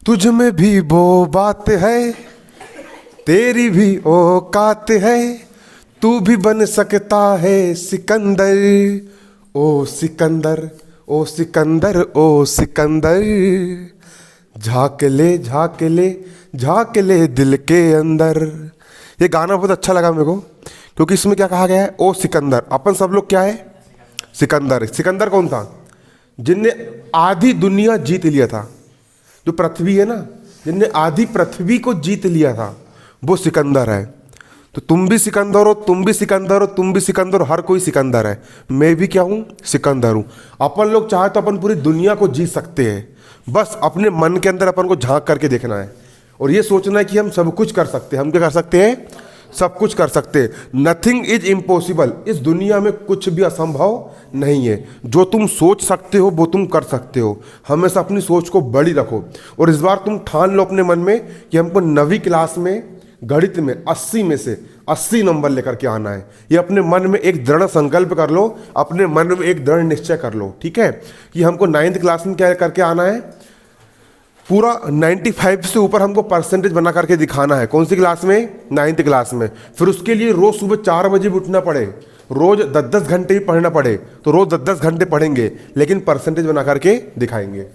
तुझ में भी वो बात है, तेरी भी औकात है, तू भी बन सकता है सिकंदर। ओ सिकंदर, ओ सिकंदर, ओ सिकंदर, झाँक ले झाँक ले झाँक ले दिल के अंदर। ये गाना बहुत अच्छा लगा मेरे को, क्योंकि इसमें क्या कहा गया है, ओ सिकंदर। अपन सब लोग क्या है, सिकंदर। सिकंदर कौन था, जिनने आधी दुनिया जीत लिया था। जो पृथ्वी है ना, जिनने आधी पृथ्वी को जीत लिया था, वो सिकंदर है। तो तुम भी सिकंदर हो, तुम भी सिकंदर हो, तुम भी सिकंदर हो, हर कोई सिकंदर है। मैं भी क्या हूँ, सिकंदर हूँ। अपन लोग चाहे तो अपन पूरी दुनिया को जीत सकते हैं, बस अपने मन के अंदर अपन को झांक करके देखना है और ये सोचना है कि हम सब कुछ कर सकते हैं। हम क्या कर सकते हैं, सब कुछ कर सकते हैं। Nothing is impossible. इस दुनिया में कुछ भी असंभव नहीं है। जो तुम सोच सकते हो वो तुम कर सकते हो। हमेशा अपनी सोच को बड़ी रखो और इस बार तुम ठान लो अपने मन में कि हमको 9वीं क्लास में गणित में 80 में से 80 नंबर लेकर के आना है। ये अपने मन में एक दृढ़ संकल्प कर लो, अपने मन में एक दृढ़ निश्चय कर लो, ठीक है, कि हमको 9th क्लास में क्या करके आना है, पूरा 95 से ऊपर हमको परसेंटेज बना करके दिखाना है। कौन सी क्लास में, 9th क्लास में। फिर उसके लिए रोज सुबह 4 बजे भी उठना पड़े, रोज 10-10 घंटे भी पढ़ना पड़े तो रोज 10-10 घंटे पढ़ेंगे, लेकिन परसेंटेज बना करके दिखाएंगे।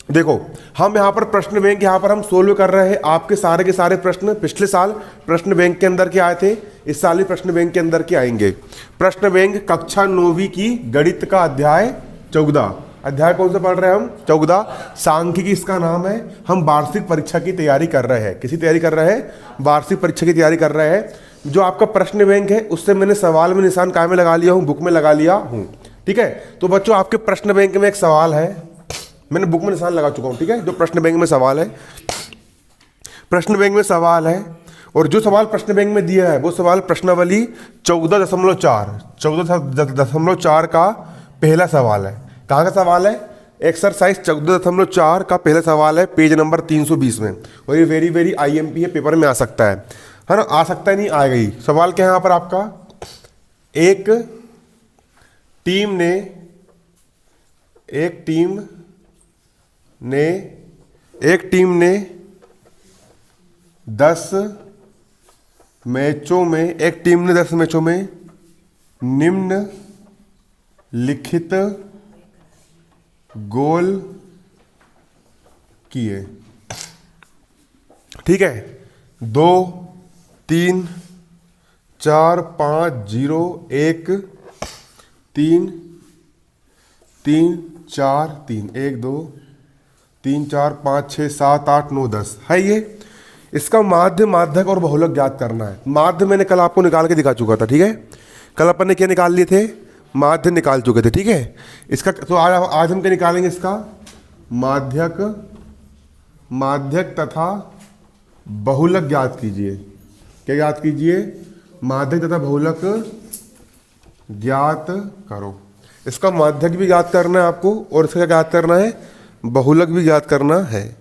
देखो हम यहाँ पर प्रश्न बैंक यहाँ पर हम सोल्व कर रहे हैं। आपके सारे के सारे प्रश्न पिछले साल प्रश्न बैंक के अंदर के आए थे, इस साल ही प्रश्न बैंक के अंदर के आएंगे। प्रश्न बैंक कक्षा 9वीं की गणित का अध्याय 14। अध्याय कौन सा पढ़ रहे हैं हम, 14। सांख्यिकी इसका नाम है। हम वार्षिक परीक्षा की तैयारी कर रहे हैं। किसी तैयारी कर रहे हैं, वार्षिक परीक्षा की तैयारी कर रहे हैं। जो आपका प्रश्न बैंक है उससे मैंने सवाल में निशान काय में लगा लिया हूँ, बुक में लगा लिया हूँ, ठीक है। तो बच्चों आपके प्रश्न बैंक में एक सवाल है, मैंने बुक में निशान लगा चुका हूँ, ठीक है। जो प्रश्न बैंक में सवाल है, प्रश्न बैंक में सवाल है और जो सवाल प्रश्न बैंक में दिया है वो सवाल प्रश्नावली 14.4 का पहला सवाल है। कहाँ का सवाल है, एक्सरसाइज 14.4 का पहला सवाल है, पेज नंबर 320 में। और ये वेरी वेरी IMP है, पेपर में आ सकता है ना, आ सकता है नहीं, आ गई। सवाल क्या है यहाँ पर आपका, एक टीम ने 10 मैचों में निम्न लिखित गोल किए, ठीक है। 2, 3, 4, 5, 0, 1, 3, 3, 4, 3, 1, 2, 3, 4, 5, 6, 7, 8, 9, 10 है ये। इसका माध्य, माध्यक और बहुलक ज्ञात करना है। माध्य मैंने कल आपको निकाल के दिखा चुका था, ठीक है। कल अपन ने क्या निकाल लिए थे, माध्य निकाल चुके थे, ठीक है। इसका तो आज हम क्या निकालेंगे, इसका माध्यक तथा बहुलक ज्ञात कीजिए। क्या ज्ञात कीजिए, माध्यक तथा बहुलक ज्ञात करो। इसका माध्यक भी ज्ञात करना है आपको और इसका ज्ञात करना है, बहुलक भी ज्ञात करना है,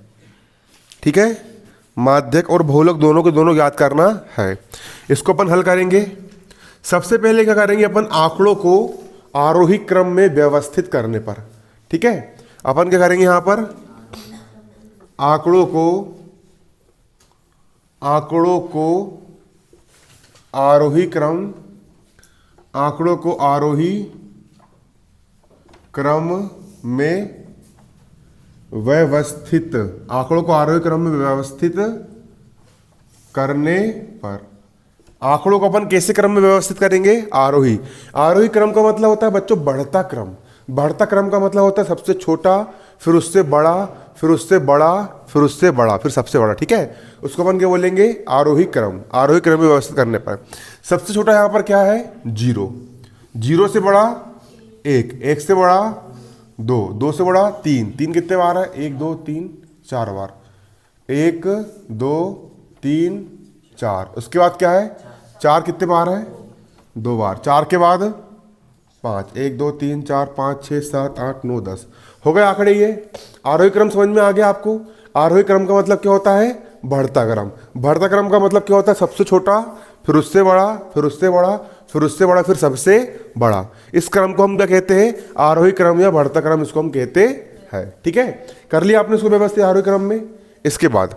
ठीक है। माध्यक और बहुलक दोनों के दोनों ज्ञात करना है। इसको अपन हल करेंगे। सबसे पहले क्या करेंगे, अपन आंकड़ों को आरोही क्रम में व्यवस्थित करने पर, ठीक है। अपन क्या करेंगे, यहां पर आंकड़ों को आरोही क्रम में व्यवस्थित, आंकड़ों को आरोही क्रम में व्यवस्थित करने पर। आंकड़ों को अपन कैसे क्रम में व्यवस्थित करेंगे, आरोही। आरोही क्रम का मतलब होता है बच्चों बढ़ता क्रम। बढ़ता क्रम का मतलब होता है सबसे छोटा, फिर उससे बड़ा, फिर उससे बड़ा, फिर उससे बड़ा, फिर सबसे बड़ा, ठीक है। उसको अपन क्या बोलेंगे, आरोही क्रम। आरोही क्रम में व्यवस्थित करने पर सबसे छोटा यहाँ पर क्या है, 0, 0 से बड़ा 1, 1 से बड़ा 2, 2 से बड़ा 3, 3 कितने बार है, 1, 2, 3, 4 बार, 1, 2, 3, 4। उसके बाद क्या है, 4 कितने बार है, 2 बार। 4 के बाद 5, 1, 2, 3, 4, 5, 6, 7, 8, 9, 10 हो गए आंकड़े। ये आरोही क्रम समझ में आ गया आपको। आरोही क्रम का मतलब क्या होता है, बढ़ता क्रम। बढ़ता क्रम का मतलब क्या होता है, सबसे छोटा, फिर उससे बड़ा, फिर उससे बड़ा, फिर उससे बड़ा, फिर सबसे बड़ा। इस क्रम को हम क्या कहते हैं, आरोही क्रम या बढ़ता क्रम, इसको हम कहते है। ठीक है, कर लिया आपने इसको व्यवस्थित आरोही क्रम में। इसके बाद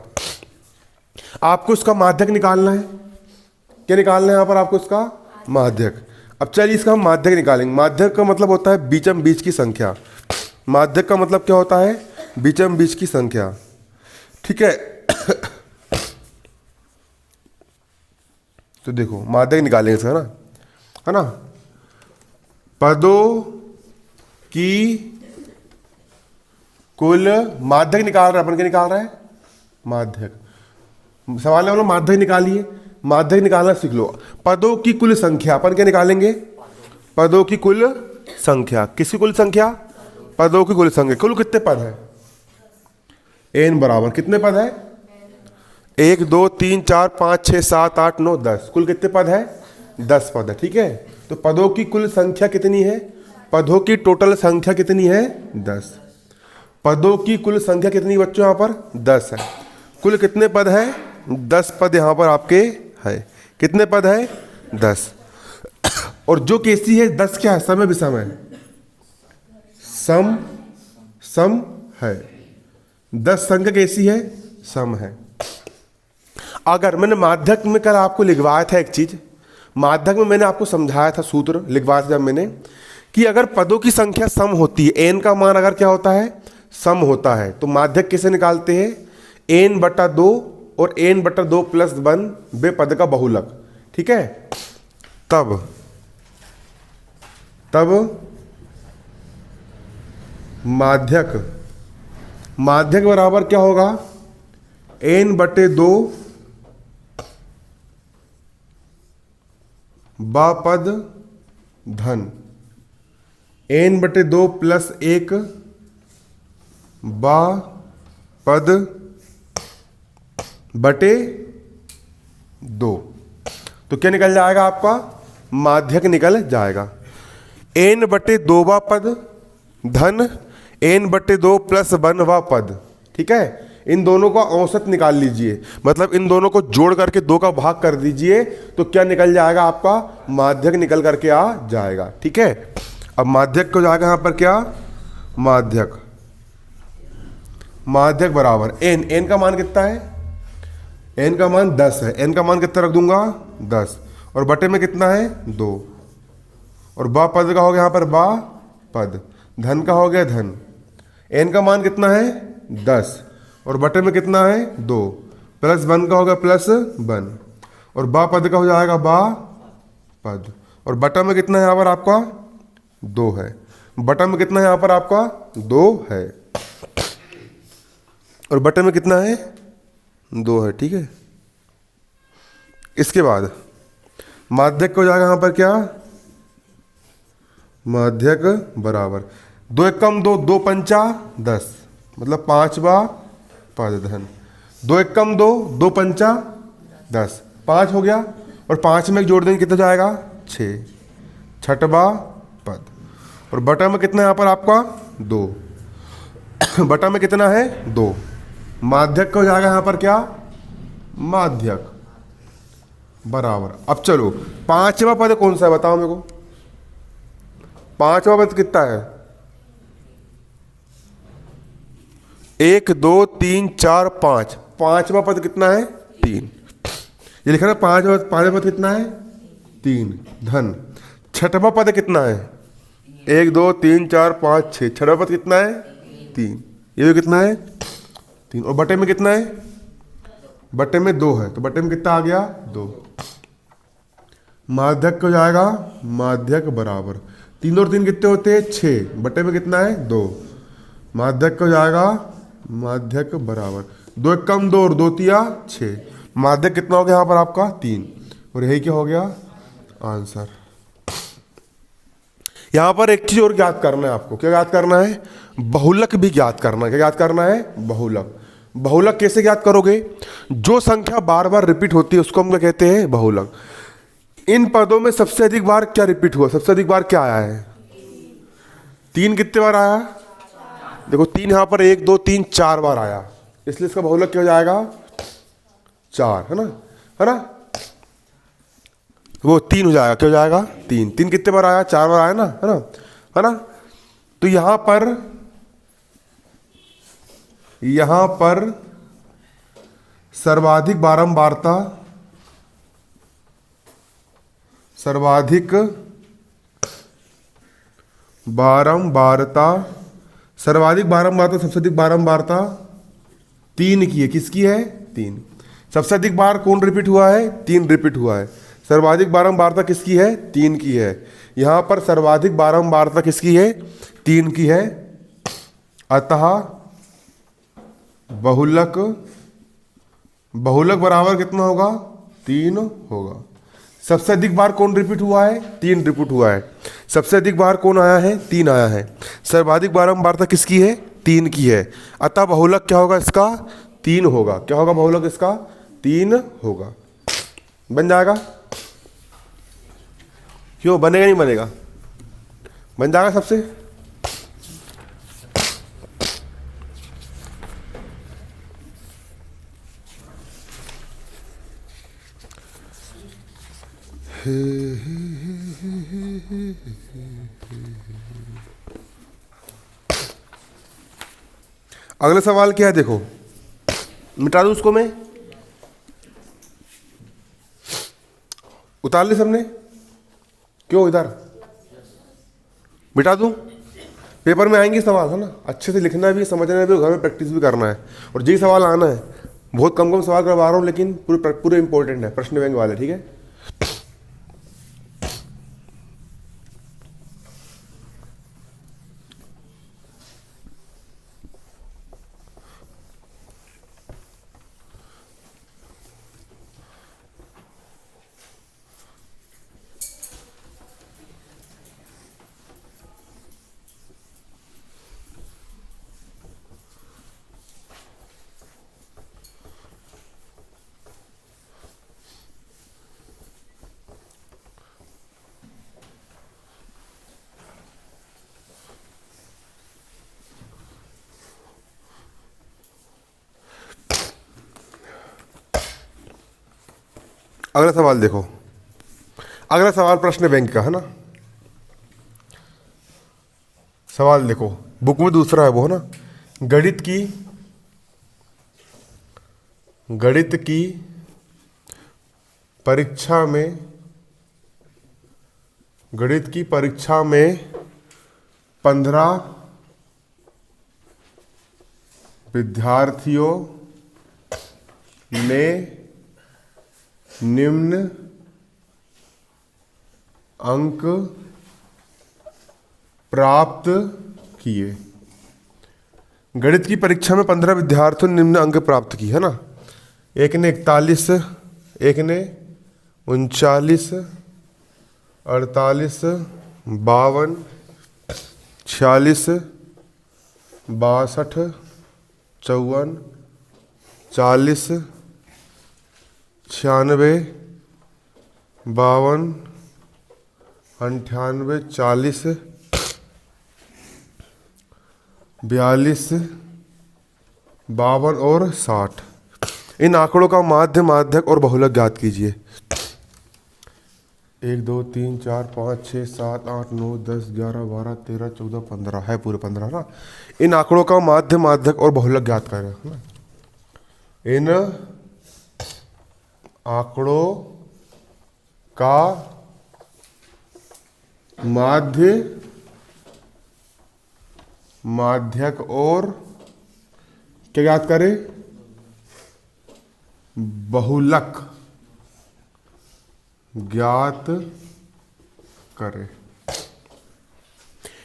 आपको इसका माध्यक निकालना है। क्या निकालना है यहाँ पर आपको? इसका माध्यक। अब चलिए इसका हम माध्यक निकालेंगे। माध्यक का मतलब होता है बीचम बीच की संख्या। माध्यक का मतलब क्या होता है? बीचम बीच की संख्या। ठीक है, तो देखो माध्यक निकालेंगे इसका, है ना। पदों की कुल, माध्यक निकाल रहा है अपन। क्या निकाल रहा है? माध्यक। सवाल है बोलो माध्यक निकालिए। माध्यक निकालना सीख लो। पदों की कुल संख्या अपन क्या निकालेंगे? पदों की कुल संख्या। किसकी कुल संख्या? पदों की कुल संख्या। कुल कितने पद है? n बराबर कितने पद है? 1 2 3 4 5 6 7 8 9 10। कुल कितने पद है? 10 पद है। ठीक है, तो पदों की कुल संख्या कितनी है? पदों की टोटल संख्या कितनी है? 10। पदों की कुल संख्या कितनी बच्चों? यहाँ पर 10 है। कुल कितने पद है? 10 पद यहाँ पर आपके है। कितने पद है? 10। और जो केसी है 10 क्या है? सम है विषम है? सम, सम है। 10 संख्या कैसी है? सम है। अगर मैंने माध्यक में कल आपको लिखवाया था एक चीज, माध्यक में मैंने आपको समझाया था, सूत्र लिखवाया था जब मैंने, कि अगर पदों की संख्या सम होती है, एन का मान अगर क्या होता है? सम होता है, तो माध्यक कैसे निकालते हैं? n/2 और n/2 + 1 वे पद का बहुलक। ठीक है, तब माध्यक बराबर क्या होगा? n/2 बा पद धन n/2 + 1 बा पद बटे 2। तो क्या निकल जाएगा आपका? माध्यक निकल जाएगा। n/2 वा पद धन n/2 + 1 वा पद। ठीक है, इन दोनों का औसत निकाल लीजिए, मतलब इन दोनों को जोड़ करके 2 का भाग कर दीजिए, तो क्या निकल जाएगा आपका? माध्यक निकल करके आ जाएगा। ठीक है, अब माध्यक को जाएगा यहां पर क्या? माध्यक बराबर n का मान कितना है? n का मान 10 है। n का मान कितना रख दूंगा? 10। और बटे में कितना है? 2। और बा पद का हो गया यहां पर बा पद, धन का हो गया धन। n का मान कितना है? 10। और बटे में कितना है? 2। प्लस 1 का होगा +1। और बा पद का हो जाएगा बा पद। और बटा में कितना है यहाँ पर आपका? 2 है। बटा में कितना है यहाँ पर आपका? 2 है। और बटे में कितना है? 2 है। ठीक है, इसके बाद माध्यक को जाएगा यहाँ पर क्या? माध्यक बराबर 2 एकम 2, 2 पंचा 10, मतलब 5वां पद धन। 2 एकम 2, 2 पंचा 10, 5 हो गया। और 5 में एक जोड़ देंगे, कितना जाएगा? 6, 6वां पद। और बटा में कितना है यहाँ पर आपका? 2। बटा में कितना है? 2। माध्यक को जाएगा यहाँ पर क्या? माध्यक बराबर। अब चलो 5वां पद कौन सा है बताओ मेरे को? 5वां पद कितना है? 1 2 3 4 5। 5वां पद कितना है? 3। ये लिखा ना 5वां पद कितना है? 3 धन। 6वां पद कितना है? 1 2 3 4 5 6। 6वां पद कितना है? 3। ये भी कितना है? 3। और बटे में कितना है? बटे में 2 है, तो बटे में कितना आ गया? 2। माध्यक को जाएगा माध्यक बराबर 3 और 3 कितने होते हैं? 6। बटे में कितना है? 2। माध्यक को जाएगा माध्यक बराबर 2 एकम 2 और 2 तिया 6। माध्यक कितना हो गया यहाँ पर आपका? 3। और यही क्या हो गया? आंसर। यहां पर एक चीज और ज्ञात करना है आपको। क्या ज्ञात करना है? बहुलक भी ज्ञात करना है। क्या ज्ञात करना है? बहुलक। बहुलक कैसे ज्ञात करोगे? जो संख्या बार बार रिपीट होती है उसको हम क्या कहते हैं? बहुलक। इन पदों में सबसे अधिक बार क्या रिपीट हुआ? सबसे अधिक बार क्या आया है? 3 कितने बार आया? देखो 3 यहां पर 1 2 3 4 बार आया, इसलिए इसका बहुलक क्या हो जाएगा? 4, है ना? है ना? वो 3 हो जाएगा। क्या हो जाएगा? 3। 3 कितने बार आया? 4 बार आया ना, है ना? है ना? तो यहां पर यहां पर सर्वाधिक बारंबारता, सर्वाधिक बारंबारता, सर्वाधिक बारंबारता, सबसे अधिक बारंबारता 3 की है। किसकी है? 3। सबसे अधिक बार कौन रिपीट हुआ है? 3 रिपीट हुआ है। सर्वाधिक बारंबारता किसकी है? 3 की है। यहां पर सर्वाधिक बारंबारता किसकी है? 3 की है। अतः बहुलक, बहुलक बराबर कितना होगा? 3 होगा। सबसे अधिक बार कौन रिपीट हुआ है? 3 रिपीट हुआ है। सबसे अधिक बार कौन आया है? 3 आया है। सर्वाधिक बारंबारता किसकी है? 3 की है। अतः बहुलक क्या होगा इसका? 3 होगा। क्या होगा बहुलक इसका? 3 होगा। बन जाएगा? क्यों बनेगा? नहीं बनेगा? बन जाएगा सबसे। अगला सवाल क्या है? देखो, मिटा दूं उसको मैं, उतार ली सबने? क्यों इधर मिटा दूं? पेपर में आएंगे सवाल, है ना? अच्छे से लिखना भी, समझना भी, घर में प्रैक्टिस भी करना है। और जी सवाल आना है। बहुत कम कम सवाल करवा रहा हूं, लेकिन पूरे पूरे इंपॉर्टेंट है, प्रश्न बैंक वाले। ठीक है? अगला सवाल देखो। अगला सवाल प्रश्न बैंक का है ना। सवाल देखो, बुक में दूसरा है वो, है ना? गणित की, गणित की परीक्षा में, गणित की परीक्षा में 15 विद्यार्थियों ने निम्न अंक प्राप्त किए। गणित की परीक्षा में 15 विद्यार्थियों ने निम्न अंक प्राप्त किए, है ना? एक ने 41, एक ने 39, 48, 52, 46, 62, 54, 40, 96, 52, 98, 40, 42, 52 और 60। इन आंकड़ों का माध्य, माध्यक और बहुलक ज्ञात कीजिए। 1 2 3 4 5 6 7 8 9 10 11 12 13 14 15 है, पूरे 15 ना। इन आंकड़ों का माध्य, माध्यक और बहुलक ज्ञात करें, है ना? इन आंकड़ों का माध्य, माध्यक और क्या ज्ञात करें? बहुलक ज्ञात करें।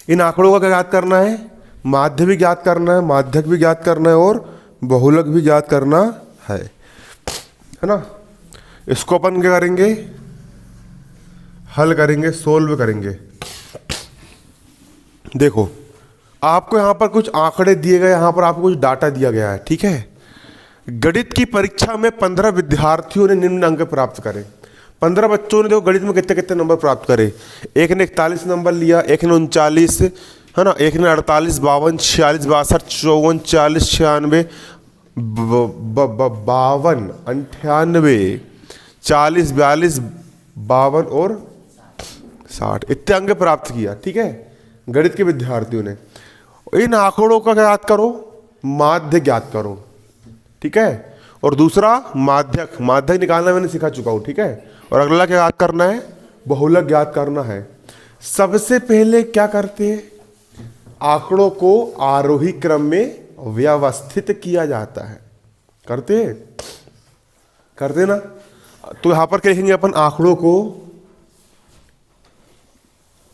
इन आंकड़ों का क्या ज्ञात करना है? माध्य भी ज्ञात करना है, माध्यक भी ज्ञात करना है और बहुलक भी ज्ञात करना है ना? इसको अपन क्या करेंगे? हल करेंगे, सोल्व करेंगे। देखो, आपको यहां पर कुछ आंकड़े दिए गए, यहां पर आपको कुछ डाटा दिया गया है। ठीक है? गणित की परीक्षा में 15 विद्यार्थियों ने निम्न अंक प्राप्त करे। 15 बच्चों ने देखो गणित में कितने कितने नंबर प्राप्त करे। एक ने 41 नंबर लिया, एक ने 39, है ना? एक ने 48, 52, 46, 62, 54, 40, 96, 52, 98, 40, 42, 52 और 60 इतने अंक प्राप्त किया। ठीक है? गणित के विद्यार्थियों ने। इन आंकड़ों का क्या याद करो? माध्य ज्ञात करो, ठीक है। और दूसरा माध्यक, माध्यक निकालना मैंने सिखा चुका हूँ, ठीक है। और अगला क्या ज्ञात करना है, बहुलक ज्ञात करना है। सबसे पहले क्या करते हैं, आंकड़ों को आरोही क्रम में व्यवस्थित किया जाता है, करते हैं, करते ना। तो यहां पर क्या लिखेंगे अपन, आंकड़ों को,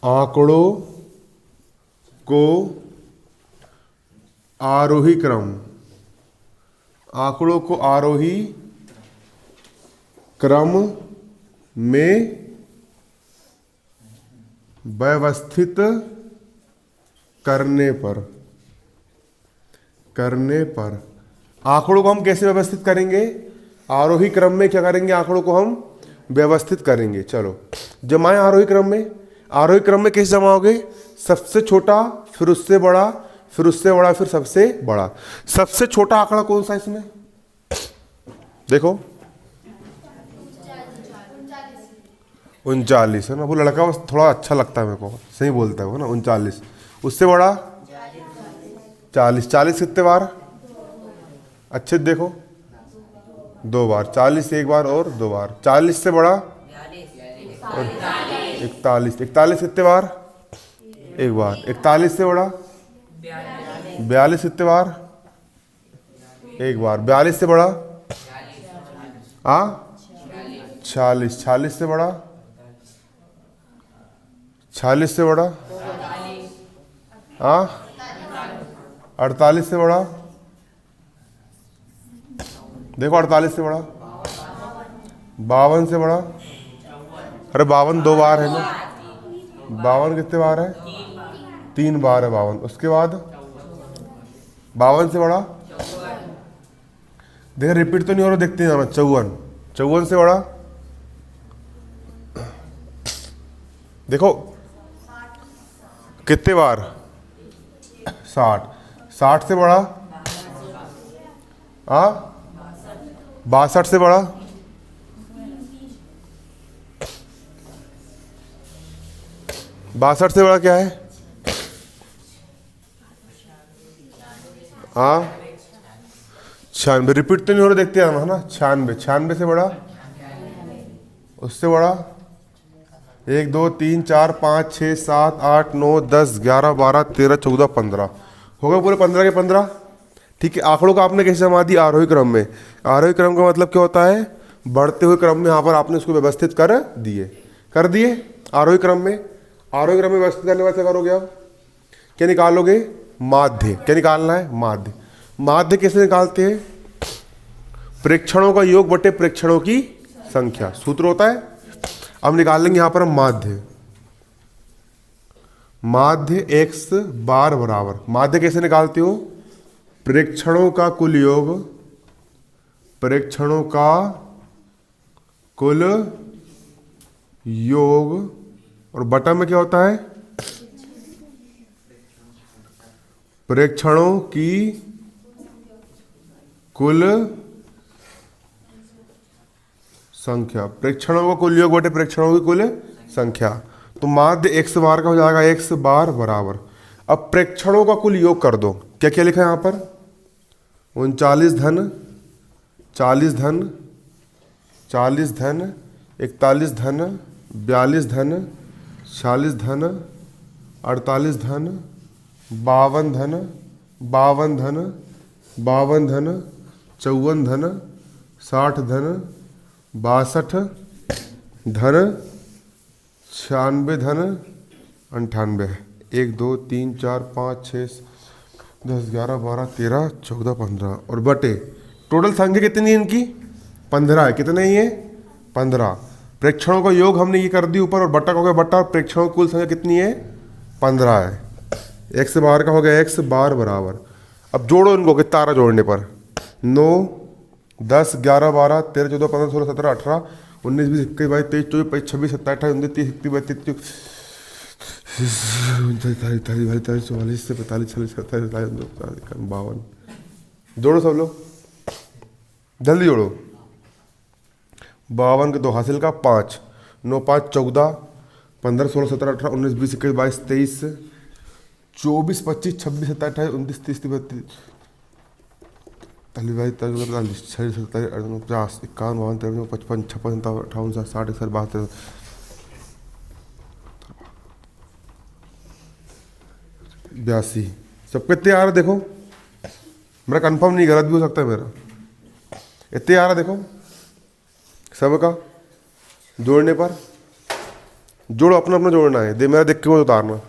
आंकड़ों को आरोही क्रम, आंकड़ों को आरोही क्रम में व्यवस्थित करने पर, आंकड़ों को हम कैसे व्यवस्थित करेंगे, आरोही क्रम में क्या करेंगे, आंकड़ों को हम व्यवस्थित करेंगे। चलो जमाएं आरोही क्रम में, आरोही क्रम में कैसे जमाओगे, सबसे छोटा फिर उससे बड़ा, फिर उससे बड़ा, फिर सबसे बड़ा। सबसे छोटा आंकड़ा कौन सा इसमें, देखो 39 है ना। वो लड़का बस थोड़ा अच्छा लगता है मेरे को, सही बोलता है वो ना, 39। उससे बड़ा 40, 40 कितने बार, अच्छे देखो 2 बार, 40 एक बार और 2 बार। 40 से बड़ा और 41, 41 कितने बार, एक बार। 41 से बड़ा 42 कितने बार, एक बार। 42 से बड़ा 46, 46 से बड़ा, 46 से बड़ा 48 से बड़ा, देखो 48 से बड़ा, 52 से बड़ा, अरे 52 2 बार है ना, 52 कितने बार है, 3 बार है 52। उसके बाद 52 से बड़ा, देखो रिपीट तो नहीं हो रहा, देखते हैं, 54, 54 से बड़ा, देखो कितने बार, 60, 60 से बड़ा, 62 से बड़ा, 62 से बड़ा क्या है, 96, रिपीट तो नहीं हो रहा, देखते हैं है ना। 96, 96 से बड़ा, उससे बड़ा, 1 2 3 4 5 6 7 8 9 10 11 12 13 14 15 हो गए पूरे 15 के 15, ठीक है। आंकड़ों को आपने कैसे जमा दिया, आरोही क्रम में। आरोही क्रम का मतलब क्या होता है, बढ़ते हुए क्रम में यहाँ पर आपने उसको व्यवस्थित कर दिए आरोही क्रम में। आरोही क्रम में व्यवस्थित करने वाले करोगे आप, क्या निकालोगे, माध्य। क्या निकालना है, माध्य। माध्य कैसे निकालते हैं, प्रेक्षणों का योग बटे प्रेक्षणों की संख्या, सूत्र होता है। अब निकाल लेंगे यहां पर हम माध्य, माध्य x बार बराबर, माध्य कैसे निकालते हो, प्रेक्षणों का कुल योग, प्रेक्षणों का कुल योग, और बटा में क्या होता है, प्रेक्षणों की कुल संख्या, प्रेक्षणों का कुल योग बटे प्रेक्षणों की कुल संख्या। तो माध्य x बार का हो जाएगा x बार बराबर, अब प्रेक्षणों का कुल योग कर दो, क्या क्या लिखा है यहां पर, 39 धन 40 धन 41 धन 42 धन 46 धन 48 धन 52 धन 52 धन 52 धन 54 धन 60 धन 62 धन 96 धन 98, 1 2 3 4 5 6 10 11 12 13 14 15 और बटे टोटल संख्या कितनी है इनकी, 15 है। कितने ही है, 15। प्रेक्षणों का योग हमने ये कर दी ऊपर, और बट्टा का हो गया बट्टा, और प्रेक्षणों की कुल संख्या कितनी है, 15 है। x बार का हो गया x बार बराबर, अब जोड़ो इनको, कितना आ रहा जोड़ने पर, 9 10 11 12 13 14 15 16 17 18 19 20 21 22 23 24 25 26 27 28 29 30 31 32 43 44 से 45 46 47 52, जोड़ो सब लोग, जल्दी जोड़ो। 52 के 2 हासिल का 5, 9 5 14 15 16 17 18 19 20 21 22 23 24 25 26 27 28 29 30 31 पहली बार 50 51 52 53 54 55 58 60 61 62 82। सबके इतने आ रहा देखो, मेरा कंफर्म नहीं, गलत भी हो सकता है मेरा। इतने आ रहा देखो सबका, जोड़ने पर जोड़ो, अपना अपना जोड़ना है, मेरा देख के मत उतारना,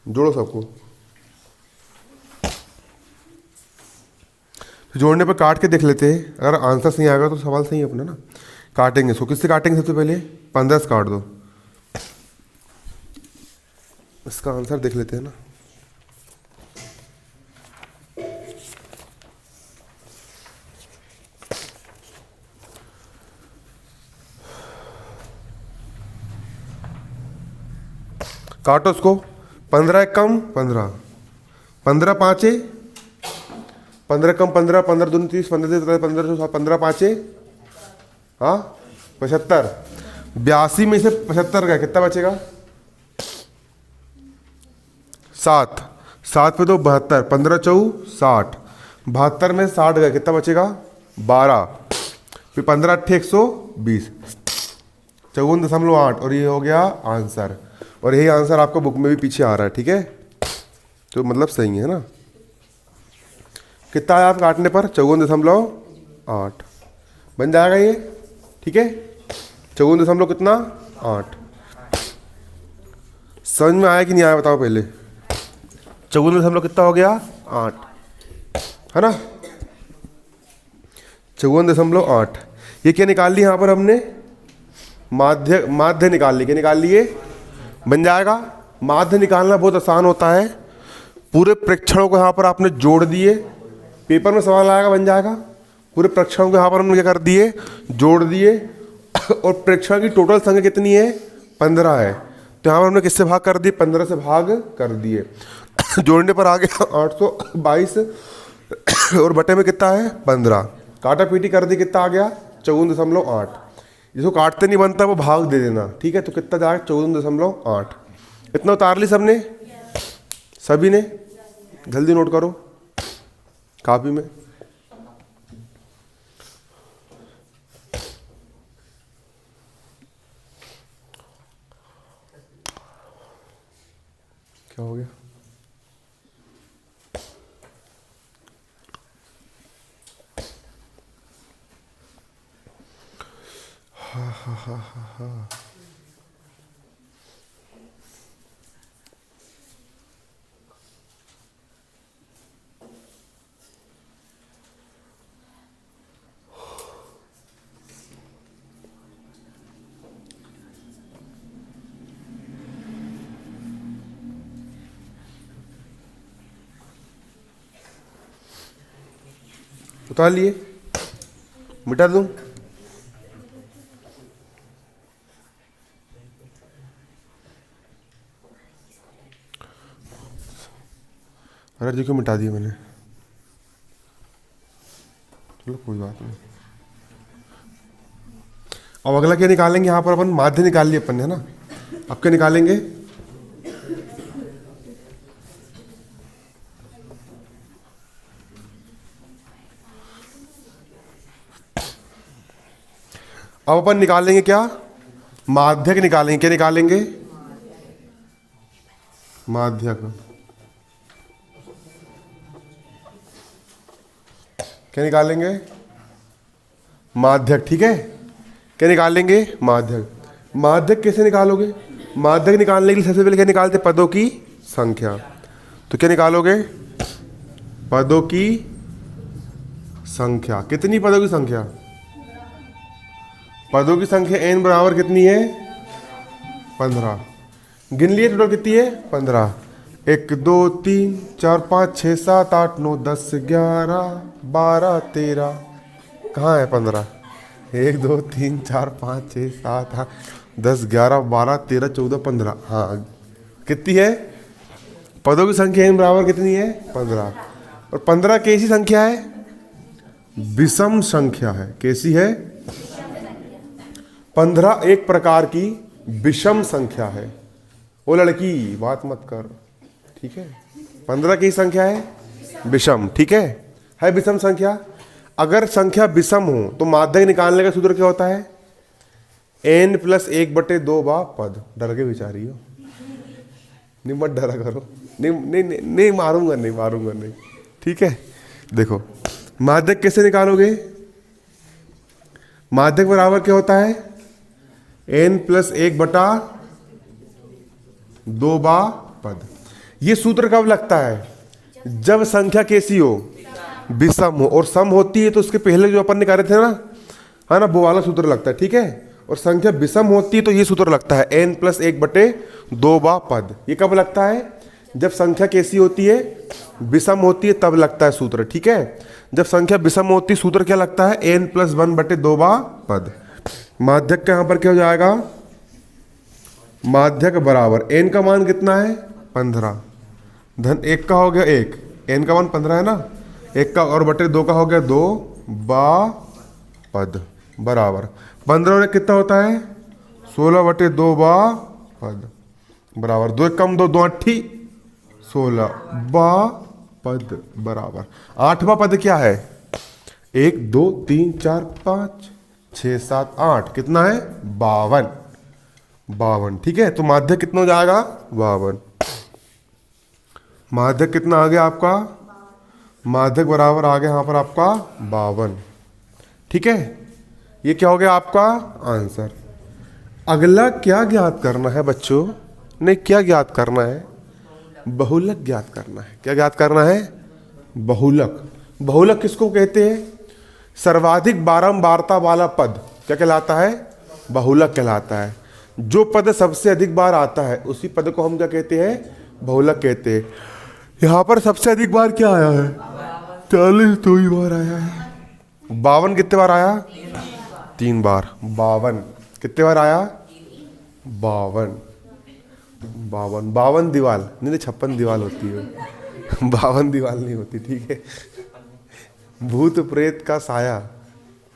जोड़ो सबको। जोड़ने पर काट के देख लेते हैं, अगर आंसर सही आएगा तो सवाल सही है अपना ना। काटेंगे इसको, किससे काटेंगे सबसे पहले? 15 से काट दो, इसका आंसर देख लेते हैं ना। काटो इसको, 15 एक कम 15, 15 पाँचे 15 कम 15, 15 दूनी 30, 15 से 15 15 पाँचे, हाँ 75। 82 में से 75 गया, कितना बचेगा? 7, 7 पे तो 72, 15 चौ 60, 72 में 60 गया, कितना बचेगा? 12, फिर 15 8 120, 54.8, और ये हो गया आंसर। और यही आंसर आपका बुक में भी पीछे आ रहा है, ठीक है, तो मतलब सही है ना। कितना है आप काटने पर? 54.8 बन जाएगा ये, ठीक है। 54 कितना 8। समझ में आया कि नहीं आया बताओ पहले? 54 कितना हो गया? 8, है ना। 54.8। ये क्या निकाल ली यहाँ पर हमने? माध्य, माध्य निकाल ली। क्या निकाल लिए? बन जाएगा। माध्य निकालना बहुत आसान होता है, पूरे प्रेक्षणों को यहाँ पर आपने जोड़ दिए, पेपर में सवाल आएगा, बन जाएगा। पूरे प्रेक्षणों को यहाँ पर हमने क्या कर दिए? जोड़ दिए। और प्रेक्षण की टोटल संख्या कितनी है? 15 है, तो यहाँ पर हमने किससे भाग कर दिए? 15 से भाग कर दिए। जोड़ने पर आ गया 822, और बटे में कितना है? 15। काटा पीटी कर दी, कितना आ गया? 54.8। जिसको काटते नहीं बनता वो भाग दे देना, ठीक है। तो कितना जाएगा? 54.8। इतना उतार ली सबने? सभी ने? जल्दी नोट करो कापी में। क्या हो गया? हा। उतार लिए? मिटा दूं? अरे देखो मिटा दिया मैंने, चलो कोई बात नहीं। अब अगला क्या निकालेंगे? यहाँ पर अपन माध्य निकाल लिए अपन ने, है ना। अब क्या निकालेंगे? अब अपन निकालेंगे क्या? माध्यक निकालेंगे। क्या निकालेंगे? माध्यक। क्या निकालेंगे? माध्यक, ठीक है। क्या निकालेंगे? माध्यक। माध्यक कैसे निकालोगे? माध्यक निकालने के लिए सबसे पहले क्या निकालते? पदों की संख्या। तो क्या निकालोगे? पदों की संख्या। कितनी पदों की संख्या? पदों की संख्या n बराबर कितनी है? 15। गिन लिए टोटल कितनी है? 15। 1 2 3 4 5 6 7 8 9 10 11 12 13। कहाँ है 15? 1 2 3 4 5 6 7 8 10 11 12 13 14 15। हाँ, कितनी है? पदों की संख्या n बराबर कितनी है? 15। और 15 कैसी संख्या है? विषम संख्या है। कैसी है? 15 एक प्रकार की विषम संख्या है। वो लड़की बात मत कर, ठीक है। 15 की संख्या है विषम, ठीक है विषम संख्या। अगर संख्या विषम हो तो माध्यक निकालने का सूत्र क्या होता है? n+1/2 बा पद। डर के बेचारी हो, नहीं मत डरा करो, नहीं नहीं नहीं, नहीं मारूंगा नहीं, ठीक है। देखो माध्यक कैसे निकालोगे? माध्यक बराबर क्या होता है? n+1/2 बा पद। ये सूत्र कब लगता है? जब संख्या कैसी हो? विषम हो। और सम होती है तो उसके पहले जो अपन ने करे थे ना, है ना, वो वाला सूत्र लगता है, ठीक है। और संख्या विषम होती है तो ये सूत्र लगता है n+1/2 बा पद। ये कब लगता है? जब संख्या कैसी होती है? विषम होती है, तब लगता है सूत्र, ठीक है। जब संख्या विषम होती है सूत्र क्या लगता है? n+1/2 बा पद। माध्यक का यहां पर क्या हो जाएगा? माध्यक बराबर n का मान कितना है? 15 धन 1 का हो गया 1, n का मान 15 है ना, 1 का और बटे 2 का हो गया 2 बा पद बराबर 15 में कितना होता है? 16/2 बा पद बराबर 2 कम 2 2 8 16 बा पद बराबर 8वां पद क्या है? 1 2 3 4 5 6 7 8 कितना है? 52, ठीक है। तो माध्यक कितना हो जाएगा? 52। माध्यक कितना आ गया आपका? माध्यक बराबर आ गया यहां पर आपका 52, ठीक है। ये क्या हो गया आपका आंसर। अगला क्या ज्ञात करना है बच्चों? नहीं, क्या ज्ञात करना है? बहुलक ज्ञात करना है। क्या ज्ञात करना है? बहुलक। बहुलक किसको कहते हैं? सर्वाधिक बारंबारता वाला पद क्या कहलाता है? बहुलक कहलाता है। जो पद सबसे अधिक बार आता है उसी पद को हम क्या कहते हैं? बहुलक कहते हैं। यहां पर सबसे अधिक बार क्या आया है? 40 2 ही बार आया है। 52 कितने बार आया? 3 बार। 52 कितने बार आया? 52 दीवाल नहीं, 56 दीवाल होती है, 52 दीवाल नहीं होती, ठीक है। भूत प्रेत का साया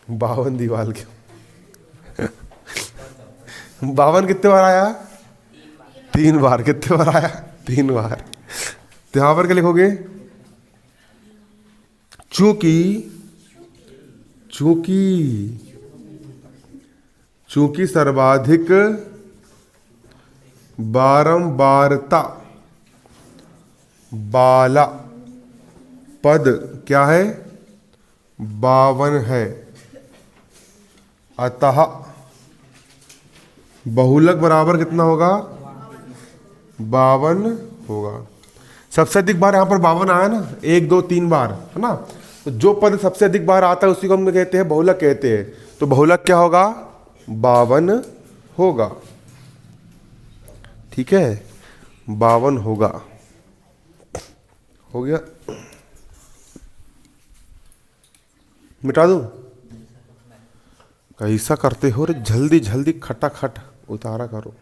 52 दीवाल क्यों? 52 कितने बार आया? 3 बार। कितने बार आया? 3 बार। तो यहां पर क्या लिखोगे? चूंकि सर्वाधिक बारंबारता वाला पद क्या है? 52 है, अतः बहुलक बराबर कितना होगा? 52 होगा। सबसे अधिक बार यहां पर 52 आया ना, 1 2 3 बार, है ना। तो जो पद सबसे अधिक बार आता है उसी को हम कहते हैं बहुलक कहते हैं। तो बहुलक क्या होगा? 52 होगा, ठीक है। 52 होगा। हो गया? मिटा दूं? कैसा करते हो रे? जल्दी जल्दी खटाखट उतारा करो।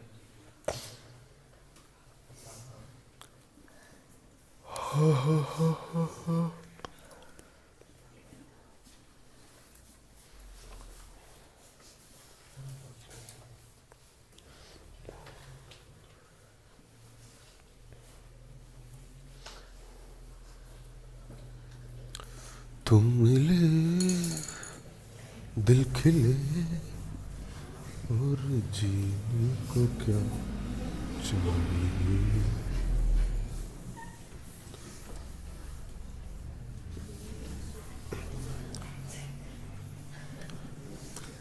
तुम मिले दिल खिले और जीने को क्या चाहिए।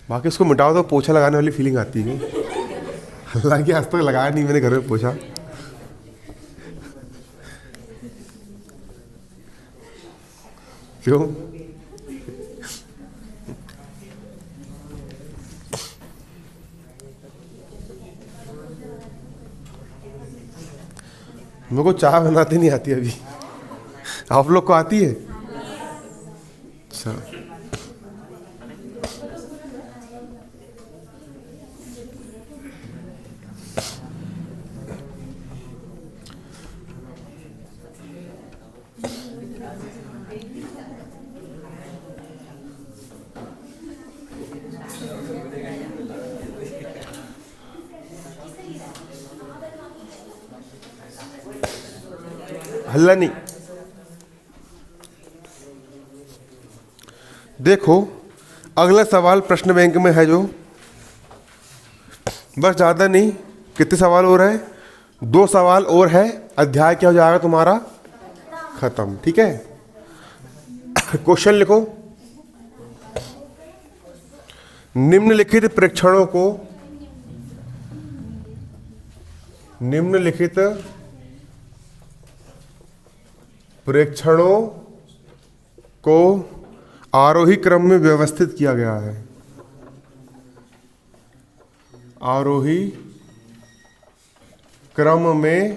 बाकी उसको मिटाओ तो पोछा लगाने वाली फीलिंग आती है। हालांकि आज तक लगाया नहीं मैंने घर में पोछा। क्यों? मेरे को चाय बनाती नहीं आती अभी। आप लोग को आती है? अच्छा, हल्ला नहीं। देखो अगला सवाल प्रश्न बैंक में है जो, बस ज़्यादा नहीं, कितने सवाल हो रहे हैं, 2 सवाल और है, अध्याय क्या हो जाएगा तुम्हारा खत्म। ठीक है, क्वेश्चन लिखो। निम्नलिखित प्रेक्षणों को, निम्नलिखित प्रेक्षणों को आरोही क्रम में व्यवस्थित किया गया है। आरोही क्रम में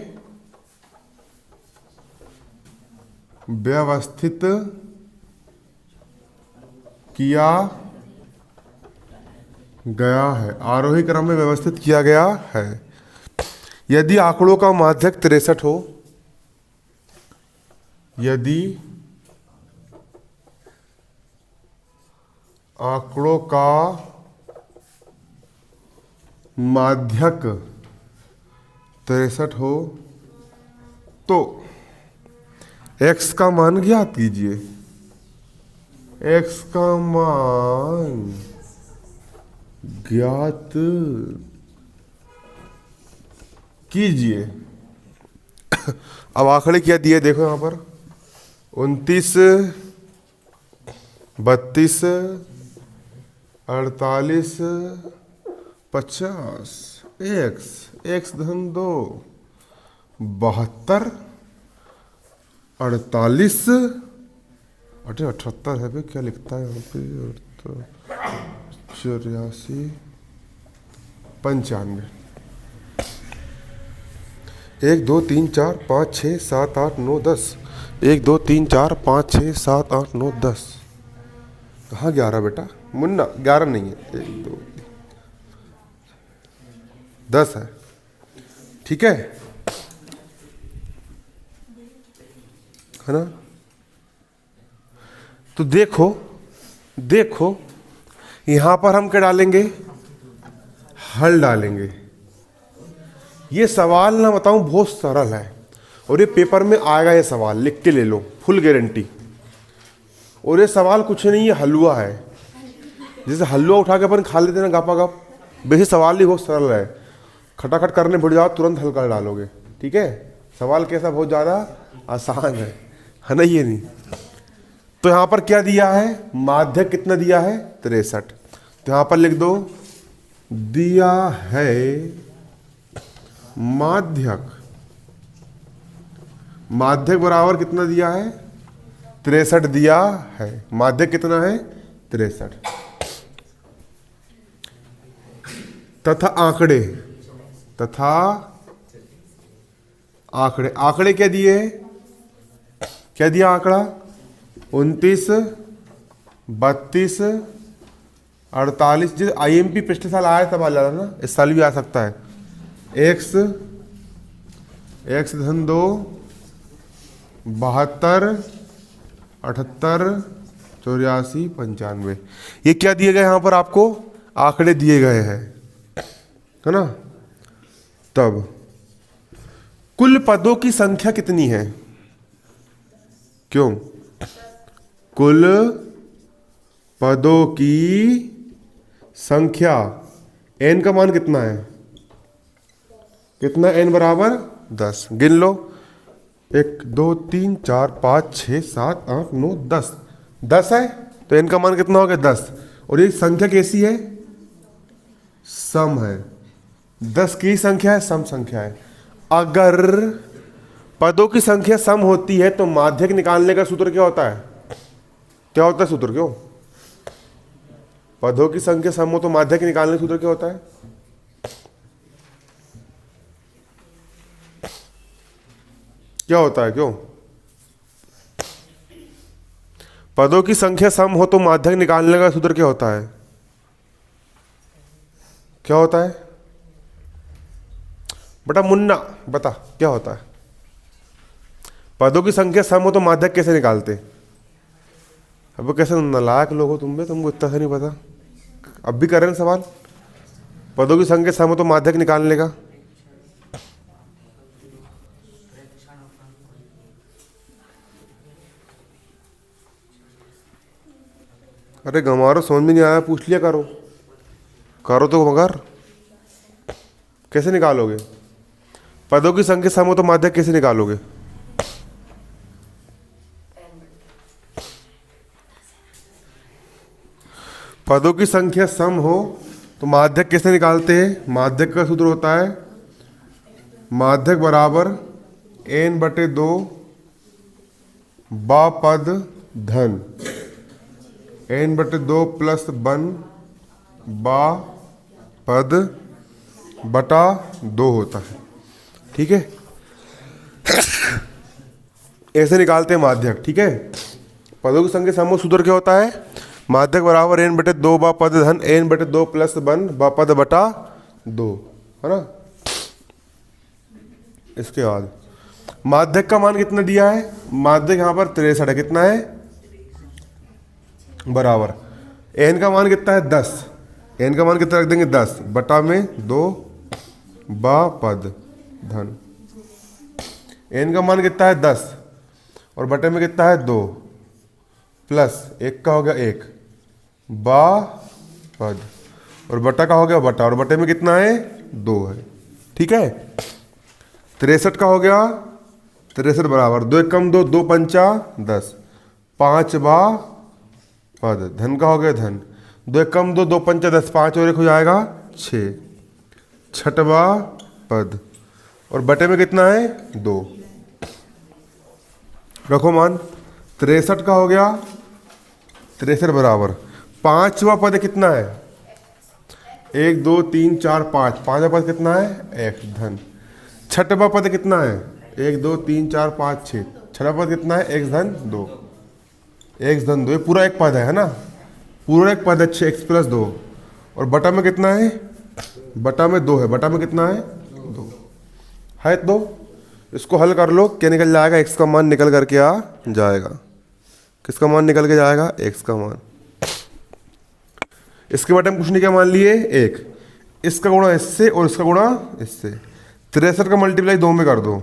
व्यवस्थित किया गया है। आरोही क्रम में व्यवस्थित किया गया है। यदि आंकड़ों का माध्यक 63 हो, यदि आंकड़ों का माध्यक 63 हो तो x का मान ज्ञात कीजिए। x का मान ज्ञात कीजिए। अब आंकड़े क्या दिए देखो यहां पर, 29, 32, 48, 50, x धन 2, 72, 48, 78 है भाई, क्या लिखता है यहाँ पे, 84, 95, 1 2 3 4 5 6 7 8 9 10, 1 2 3 4 5 6 7 8 9 10। कहाँ 11 बेटा, मुन्ना 11 नहीं है, 1 2 10 है। ठीक है ना। तो देखो देखो यहां पर हम क्या डालेंगे, हल डालेंगे। ये सवाल ना बताऊं बहुत सरल है, और ये पेपर में आएगा, ये सवाल लिख के ले लो, फुल गारंटी। और ये सवाल कुछ नहीं, ये हलवा है, जैसे हलवा उठा के अपन खा लेते ना गपा गप, वैसे सवाल ही बहुत सरल है। खटाखट करने बढ़ जाओ तुरंत हल कर डालोगे। ठीक है, सवाल कैसा बहुत ज़्यादा आसान है ना। ये नहीं तो यहाँ पर क्या दिया है, माध्यक कितना दिया है 63, तो यहाँ पर लिख दो दिया है माध्यक, माध्यक बराबर कितना दिया है 63 दिया है। माध्यक कितना है 63, तथा आंकड़े, तथा आंकड़े, आंकड़े क्या दिए, क्या दिया आंकड़ा 29, 32, 48। जिस IMP पिछले साल आया तब आ जाता ना, इस साल भी आ सकता है। x धन 2, 72, 78, 84, 95। ये क्या दिए गए यहाँ पर आपको, आंकड़े दिए गए हैं, है ना। तब कुल पदों की संख्या कितनी है, क्यों, कुल पदों की संख्या, n का मान कितना है, कितना, n बराबर 10। गिन लो, 1 2 3 4 5 6 7 8 9 10, 10 है तो n का मान कितना हो गया 10। और ये संख्या कैसी है, सम है, 10 की संख्या है, सम संख्या है। अगर पदों की संख्या सम होती है तो माध्यक निकालने का सूत्र क्या होता है, क्या होता है सूत्र, क्यों, पदों की संख्या सम हो तो माध्यक निकालने का सूत्र क्या होता है, क्या होता है, क्यों, पदों की संख्या सम हो तो माध्यक निकालने का सूत्र क्या होता है, क्या होता है बेटा, मुन्ना बता क्या होता है। पदों की संख्या सम हो तो माध्यक कैसे निकालते, अब कैसे नालायक लोग हो तुम भी, तुमको इतना सा नहीं पता। अब भी कर रहे हैं सवाल, पदों की संख्या सम हो तो माध्यक निकालने का, अरे गंवारो समझ में नहीं आया, पूछ लिया करो। करो तो मगर कैसे निकालोगे? पदों की संख्या सम हो तो माध्यक कैसे निकालोगे? पदों की संख्या सम हो तो माध्यक कैसे निकालते हैं? माध्यक का सूत्र होता है माध्यक बराबर n बटे 2 बा पद धन n बटे 2 प्लस 1 बा पद बटा 2 होता है। ठीक है, ऐसे निकालते हैं माध्यक। ठीक है, पदों की संख्या सम हो सूत्र क्या होता है? माध्यक बराबर n बटे 2 बा पद धन n बटे 2 प्लस 1 बा पद बटा 2, है ना। इसके बाद माध्यक का मान कितना दिया है? माध्यक यहाँ पर 63 है। कितना है? बराबर n का मान कितना है? 10। n का मान कितना रख देंगे? 10 बटा में 2 बा पद धन। n का मान कितना है? 10 और बटे में कितना है? 2 प्लस 1 का हो गया 1 बा पद और बटा का हो गया बटा और बटे में कितना है? 2 है। ठीक है, 63 का हो गया 63 बराबर 2 कम 2 2 पंचा 10 5 बा पद धन का हो गया धन 2 कम 2 2 पंचा 10 5 और 1 हो जाएगा 6 छठवा पद और बटे में कितना है? 2। रखो मान 63 का हो गया 63 बराबर 5वां पद कितना है? 1 2 3 4 5 5वां पद कितना है? x धन। छठवां पद कितना है? 1 2 3 4 5 6 छठा पद कितना है? x धन 2 x धन 2। ये पूरा एक पद है ना, पूरा एक पद है 6x प्लस 2 और बटा में कितना है? बटा में 2 है। बटा में कितना है? 2 है। तो इसको हल कर लो, क्या निकल जाएगा? x का मान निकल करके आ जाएगा। किसका मान निकल के जाएगा? x का मान। इसके बटे हम कुछ नहीं क्या मान लिए? 1। इसका गुणा इससे और इसका गुणा इससे। 63 का मल्टीप्लाई 2 में कर दो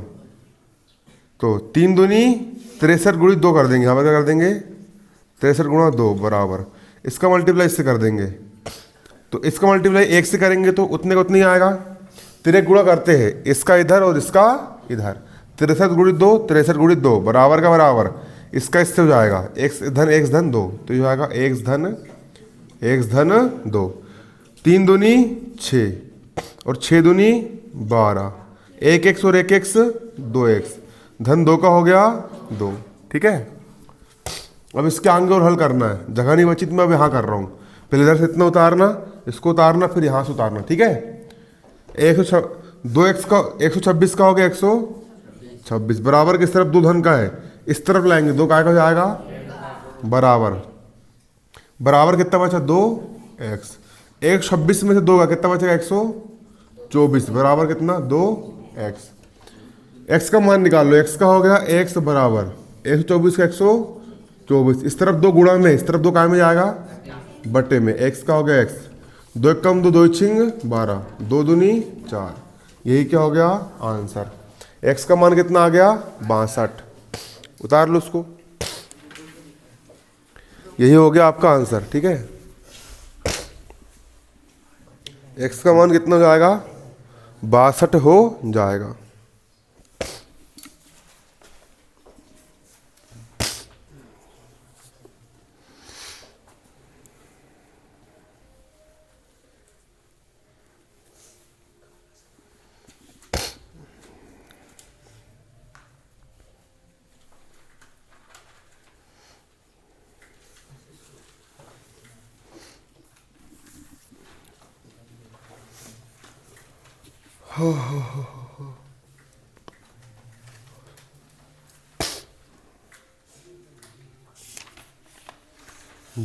तो 3 दूनी 63 गुणित 2 कर देंगे। यहाँ पर क्या कर देंगे? 63 गुणा 2 बराबर इसका मल्टीप्लाई इससे कर देंगे तो इसका मल्टीप्लाई 1 से करेंगे तो उतने का उतना ही आएगा। तिरक गुणा करते हैं इसका इधर और इसका इधर। 63 गुणित 2 63 गुणित 2 बराबर का बराबर इसका इससे हो जाएगा x धन 2 तो ये आएगा x धन 2। 3 दूनी 6 और 6 दूनी 12 1x और 1x 2x धन 2 का हो गया 2। ठीक है, अब इसके आगे और हल करना है, जगह नहीं बची तो मैं अब यहाँ कर रहा हूँ। पहले इधर से इतना उतारना, इसको उतारना, फिर यहाँ से उतारना। ठीक है, 2x का 126 का हो गया 126 बराबर किस तरफ? 2 धन का है, इस तरफ लाएंगे 2 का जाएगा बराबर बराबर कितना बचा? 2x। 126 में से 2 का कितना बचेगा? 124 बराबर कितना? 2x। x का मान निकाल लो। x का हो गया x बराबर 124 का 124। इस तरफ 2 गुणा में, इस तरफ 2 काय में जाएगा? बटे में। x का हो गया x 2 कम 2 2 छिंग 12 2 दूनी 4। यही क्या हो गया? आंसर। x का मान कितना आ गया? 62। उतार लो उसको, यही हो गया आपका आंसर। ठीक है, x का मान कितना हो जाएगा? 62 हो जाएगा।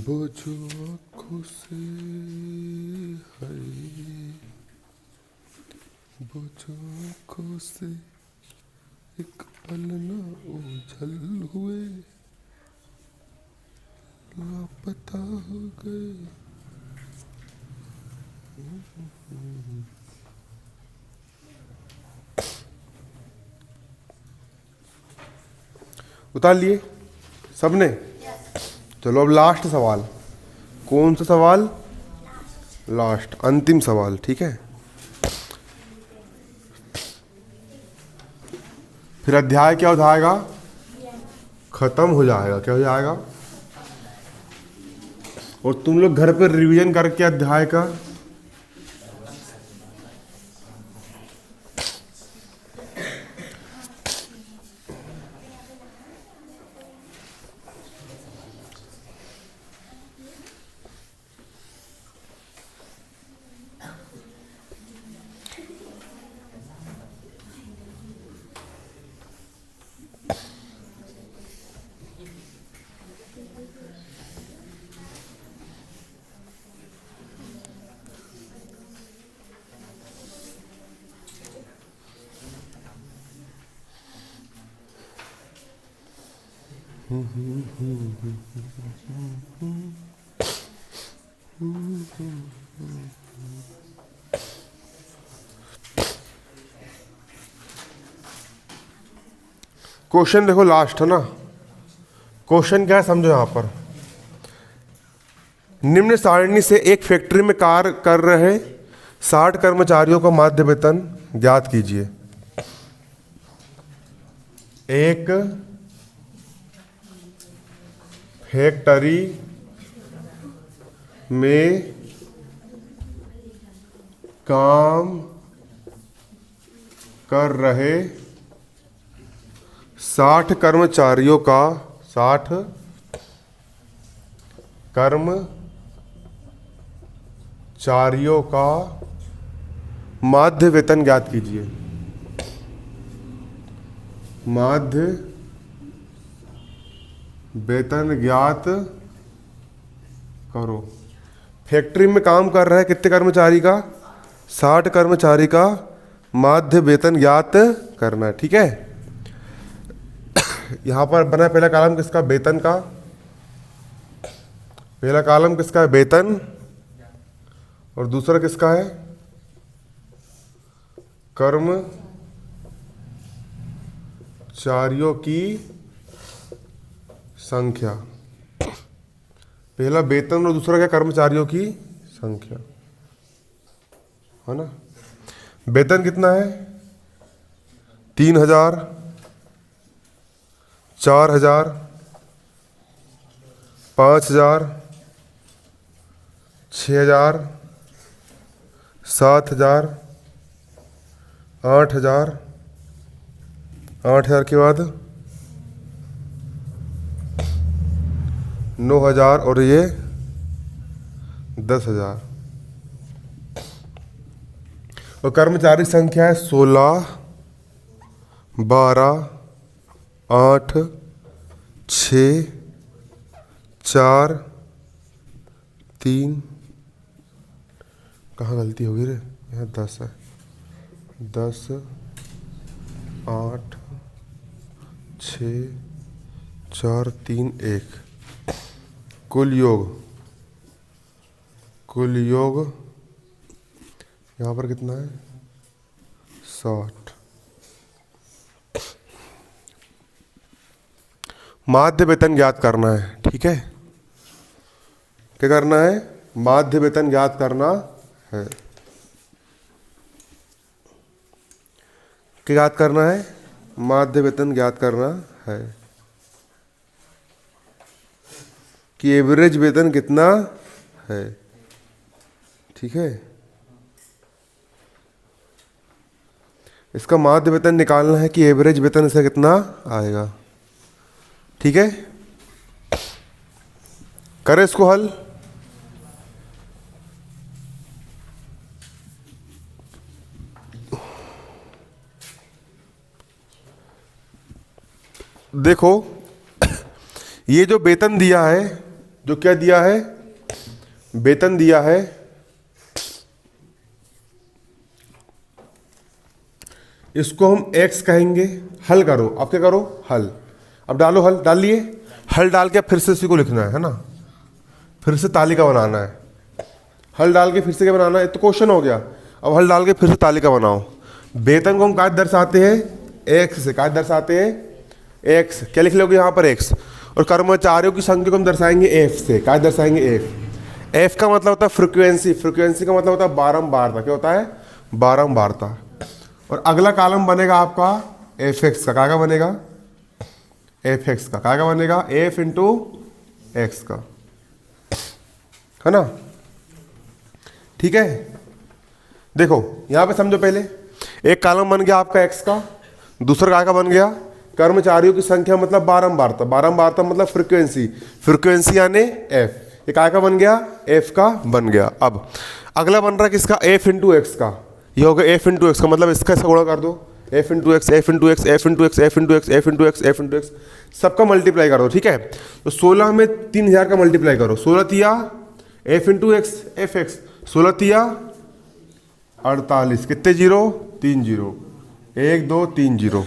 बुझो आँखों से है, बुझो आँखों से एक पल न ओझल हुए, लापता हो गए। उतार लिए सबने? चलो अब लास्ट सवाल, कौन सा सवाल? लास्ट, अंतिम सवाल, ठीक है। फिर अध्याय क्या हो जाएगा? खत्म हो जाएगा। क्या हो जाएगा? और तुम लोग घर पर रिवीजन करके अध्याय का क्वेश्चन देखो, लास्ट है ना। क्वेश्चन क्या है समझो यहां पर। निम्न सारणी से एक फैक्ट्री में कार्य कर रहे 60 कर्मचारियों का माध्य वेतन ज्ञात कीजिए। एक फैक्ट्री में काम कर रहे 60 कर्मचारियों का 60 कर्मचारियों का माध्य वेतन ज्ञात कीजिए। माध्य वेतन ज्ञात करो। फैक्ट्री में काम कर रहा है कितने कर्मचारी का? 60 कर्मचारी का माध्य वेतन ज्ञात करना है, ठीक है। यहां पर बना पहला कॉलम किसका? वेतन का। पहला कॉलम किसका है? वेतन। और दूसरा किसका है? कर्मचारियों की संख्या। पहला वेतन और दूसरा क्या? कर्मचारियों की संख्या, है ना। वेतन कितना है? 3000, 4000, 5000, 6000, 7000, 8000, 8000 के बाद 9000 और ये 10000। और कर्मचारी संख्या है 16, 12, 8, 6, 4, 3। कहाँ गलती होगी रे? यहाँ 10 है। 10, 8, 6, 4, 3, 1। कुल योग यहाँ पर कितना है? 60। माध्य वेतन ज्ञात करना है, ठीक है। क्या करना है? माध्य वेतन ज्ञात करना है। क्या ज्ञात करना है? माध्य वेतन ज्ञात करना है कि एवरेज वेतन कितना है, ठीक है। इसका माध्य वेतन निकालना है कि एवरेज वेतन से कितना आएगा, ठीक है। करें इसको हल। देखो ये जो वेतन दिया है, जो क्या दिया है? वेतन दिया है। इसको हम x कहेंगे। हल करो, अब क्या करो? हल। अब डालो, हल डाल लिए। हल डाल के फिर से इसी को लिखना है ना, फिर से तालिका बनाना है। हल डाल के फिर से क्या बनाना है? तो क्वेश्चन हो गया। अब हल डाल के फिर से तालिका बनाओ। वेतन को हम क्या दर्शाते हैं? x से। क्या दर्शाते हैं? x। क्या लिख लोगे यहाँ पर? x। और कर्मचारियों की संख्या को हम दर्शाएंगे f से। क्या दर्शाएंगे? f। एफ का मतलब होता है फ्रिक्वेंसी, फ्रिक्वेंसी का मतलब होता है बारंबारता। क्या होता है? बारंबारता। और अगला कॉलम बनेगा आपका एफ एक्स का। क्या बनेगा? एफ एक्स का। क्या बनेगा? एफ इंटू एक्स का, है ना? ठीक है, देखो यहां पे समझो। पहले एक कॉलम बन गया आपका एक्स का, दूसरा का बन गया कर्मचारियों की संख्या मतलब बारंबारता, बारंबारता मतलब फ्रीक्वेंसी, फ्रीक्वेंसी यानी एफ। ये का बन गया? एफ का बन गया। अब अगला बन रहा है किसका? एफ इंटू एक्स का। ये होगा एफ इंटू एक्स का, मतलब इसका ऐसा गुणा कर दो, F into x, F into x, F into x, F into x, F into x, F into x, सबका मल्टीप्लाई कर दो। ठीक है, तो 16 में 3000 का मल्टीप्लाई करो। 16 तिया F into x F x, 16 तिया 48, कितने जीरो? 3 zero, 1 2 3 zero.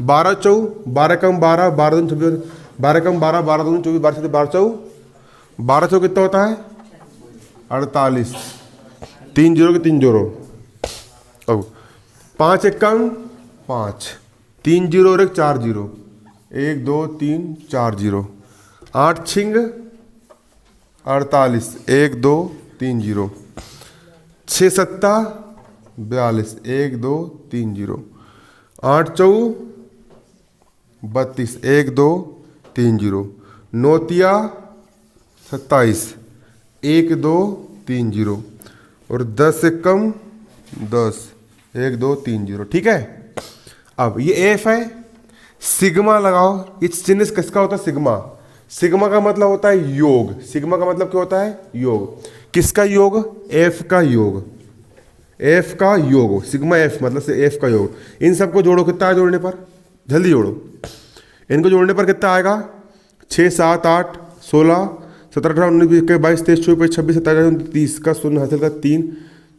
12 चौ 12 कम 12, 12 दूनी 26, 12 कम 12, 12 दूनी 24, 12 से 12 चौ 12 चौ कितना होता है? 48, 3 जीरो के 3 जीरो। अब 5 एक कम 5, 3 जीरो और 1 4 जीरो, 1 2 3 4 जीरो। 8 छिंग 48, 1 2 3 जीरो। 6 सत्ता 42, 1 2 3 जीरो। 8 चौ 32, 1 2 3 जीरो। 9 तिया 27, 1 2 3 जीरो। और 10 से कम 10, 1 2 3 जीरो। ठीक है, अब ये एफ है, सिग्मा लगाओ। इस चिन्ह किसका होता है? सिग्मा। सिग्मा का मतलब होता है योग। सिग्मा का मतलब क्या होता है? योग। किसका योग? एफ का योग, एफ का योग। सिग्मा एफ मतलब से एफ का योग। इन सबको जोड़ो, कितना है जोड़ने पर? जल्दी जोड़ो, इनको जोड़ने पर कितना आएगा? 6 7 8 16 17 18 19 20 21 22 23 24 26 27 29 का शून्य हासिल का 3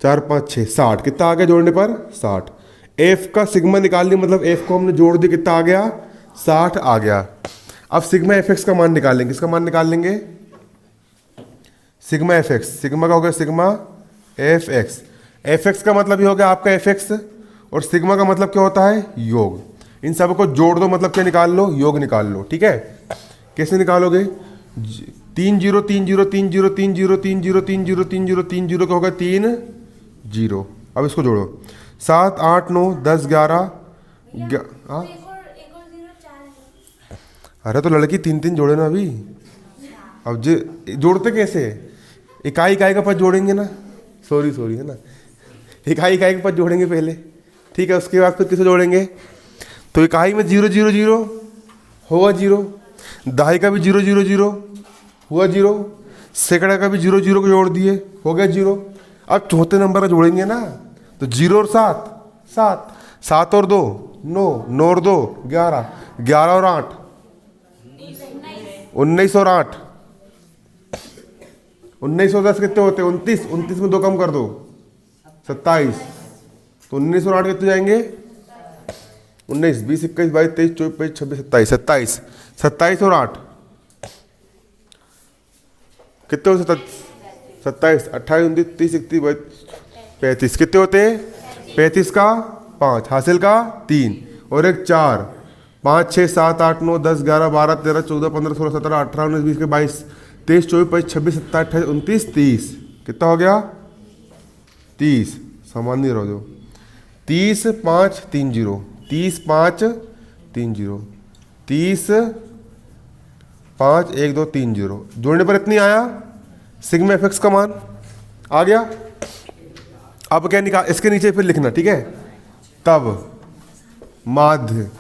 4 5 6 60। कितना आ गया जोड़ने पर? 60। एफ का सिग्मा निकाल लिया, मतलब एफ को हमने जोड़ दिया, कितना आ गया? 60 आ गया। अब सिग्मा एफ एक्स का मान निकालेंगे। किसका मान निकाल लेंगे? Sigma F x. सिग्मा का हो गया sigma F x. F x का मतलब ये हो गया आपका एफ एक्स, और सिग्मा का मतलब क्या होता है? योग। इन सबको जोड़ दो, मतलब क्या निकाल लो? योग निकाल लो। ठीक है, कैसे निकालोगे? 3 zero 3 zero 3 zero 3 zero 3 zero 3 zero 3 zero 3 zero का होगा 3 जीरो। अब इसको जोड़ो, 7 8 9 10 11 हाँ। अरे तो लड़की 3 3 जोड़े ना अभी। अब जोड़ते कैसे? इकाई इकाई का पद जोड़ेंगे ना, सॉरी है ना, इकाई इकाई का पद जोड़ेंगे पहले। ठीक है, उसके बाद फिर किसे जोड़ेंगे? तो इकाई में 0 0 0 होगा 0, दहाई का भी 0 0 0 हुआ 0, सैकड़ा का भी 0 0 को जोड़ दिए, हो गया 0। अब चौथे नंबर का जोड़ेंगे ना, तो 0 और 7 7, 7 और 2 9, 9 और 2 11, 11 और 8 19 और 8 19 और 10 कितने होते हैं? 29, 29 में 2 कम कर दो 27। तो 19 और 8 कितने जाएंगे? 19 20 21 22 23 24 25 26 27, 27 27 और 8 कितने होते? 27 28 29 30 31 35 कितने होते हैं? 35 का 5 हासिल का 3 और 1 4 5 6 7 8 9 10 11 12 13 14 15 16 17 18 19 20 22 23 24 25 26 27 28 29 30। कितना हो गया? 30। सामान्य रहो जो 30 5 3 0, 30 5 3 0, 30 5 1 2 3 0। जोड़ने पर इतनी आया सिग्मा एफ एक्स का मान आ गया। अब क्या निकाल, इसके नीचे फिर लिखना। ठीक है, तब माध्य,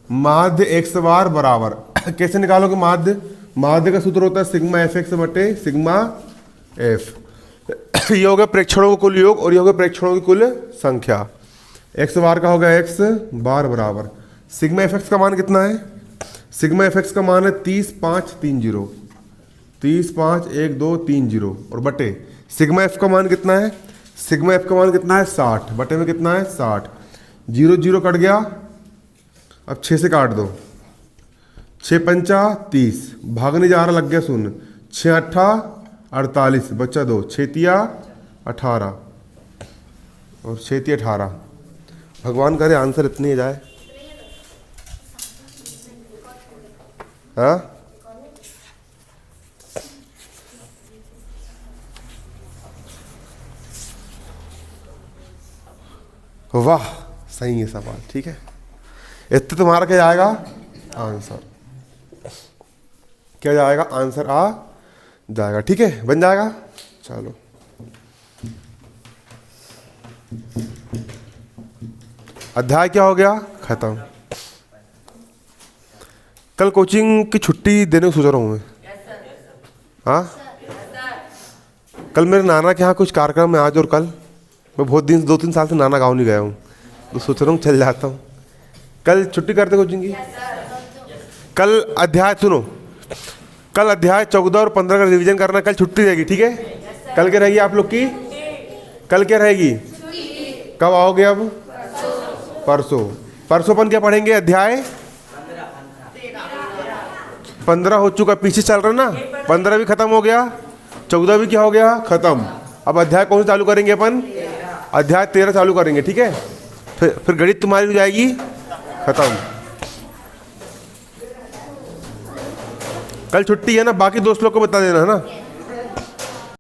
माध्य एक्स बार बराबर कैसे निकालोगे? माध्य, माध्य का सूत्र होता है सिग्मा एफ एक्स बटे सिग्मा एफ। ये हो गया प्रेक्षणों का कुल योग, और ये हो गया प्रेक्षणों की कुल संख्या। एक्स बार का होगा एक्स बार बराबर सिग्मा एफ एक्स का मान कितना है? सिग्मा एफ एक्स का मान है 30 5 3 0, 30 5 1 2 3 0 और बटे सिग्मा एफ का मान कितना है? सिग्मा एफ का मान कितना है? 60 बटे में कितना है? 60। 0 0 कट गया, अब 6 से काट दो, 6 पंचा 30, भागने जा रहा, लग गया शून्य, 6 अट्ठा 48 बच्चा 2, 6 तिया 18 और 6 तिया 18। भगवान करे आंसर इतनी जाए। हाँ वाह, सही है सवाल, ठीक है। इतने तुम्हारा क्या जाएगा आंसर, क्या जाएगा आंसर आ जाएगा, ठीक है, बन जाएगा। चलो अध्याय क्या हो गया, खत्म। कल कोचिंग की छुट्टी देने को सोच रहा हूँ मैं। हाँ, कल मेरे नाना के यहाँ कुछ कार्यक्रम है आज और कल। मैं बहुत दिन 2-3 साल से नाना गाँव नहीं गया हूँ, तो सोच रहा हूँ चल जाता हूँ। कल छुट्टी करते कोचिंग की। कल अध्याय सुनो, कल अध्याय 14 और 15 का रिवीजन करना, कल छुट्टी रहेगी, ठीक है। कल क्या रहेगी आप लोग की, कल क्या रहेगी, कब आओगे अब, परसों। परसों अपन क्या पढ़ेंगे, अध्याय 15 हो चुका, पीछे चल रहा ना, 15 भी खत्म हो गया, 14 भी क्या हो गया, खत्म। अब अध्याय कौन सा चालू करेंगे अपन, अध्याय 13 चालू करेंगे, ठीक है। फिर गणित तुम्हारी हो जाएगी खत्म। कल छुट्टी है ना, बाकी दोस्त लोग को बता देना है ना।